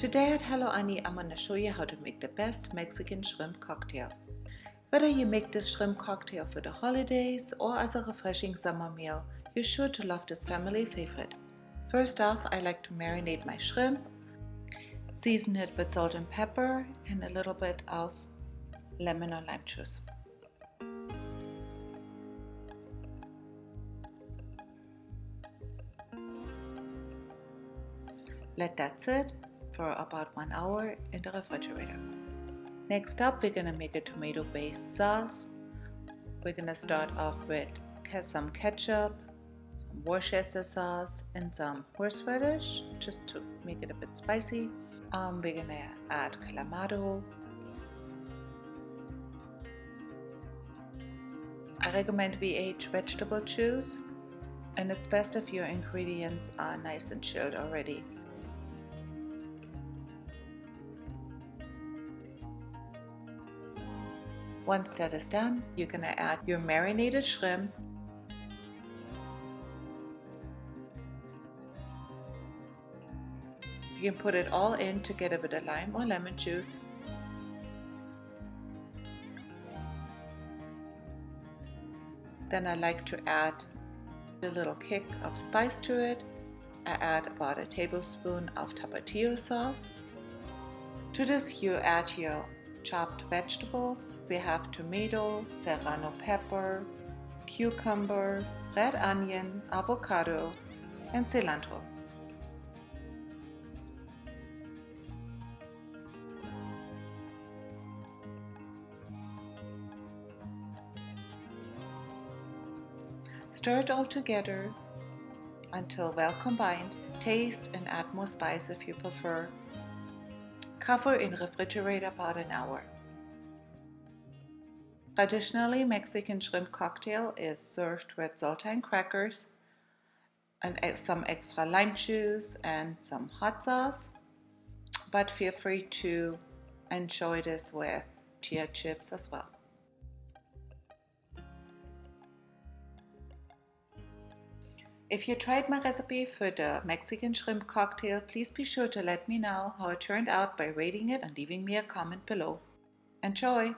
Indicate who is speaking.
Speaker 1: Today at Hello Annie, I'm going to show you how to make the best Mexican shrimp cocktail. Whether you make this shrimp cocktail for the holidays or as a refreshing summer meal, you're sure to love this family favorite. First off, I like to marinate my shrimp, season it with salt and pepper and a little bit of lemon or lime juice. Let that sit for about 1 hour in the refrigerator. Next up, we're going to make a tomato-based sauce. We're going to start off with some ketchup, some Worcester sauce, and some horseradish just to make it a bit spicy. We're going to add clamato. I recommend VH vegetable juice, and it's best if your ingredients are nice and chilled already. Once that is done, you're going to add your marinated shrimp. You can put it all in together with a lime or lemon juice. Then I like to add a little kick of spice to it. I add about a tablespoon of tapatio sauce. To this you add your chopped vegetables. We have tomato, serrano pepper, cucumber, red onion, avocado, and cilantro. Stir it all together until well combined. Taste and add more spice if you prefer. Cover in refrigerator about an hour. Traditionally, Mexican shrimp cocktail is served with saltine crackers and some extra lime juice and some hot sauce, but feel free to enjoy this with chia chips as well. If you tried my recipe for the Mexican shrimp cocktail, please be sure to let me know how it turned out by rating it and leaving me a comment below. Enjoy!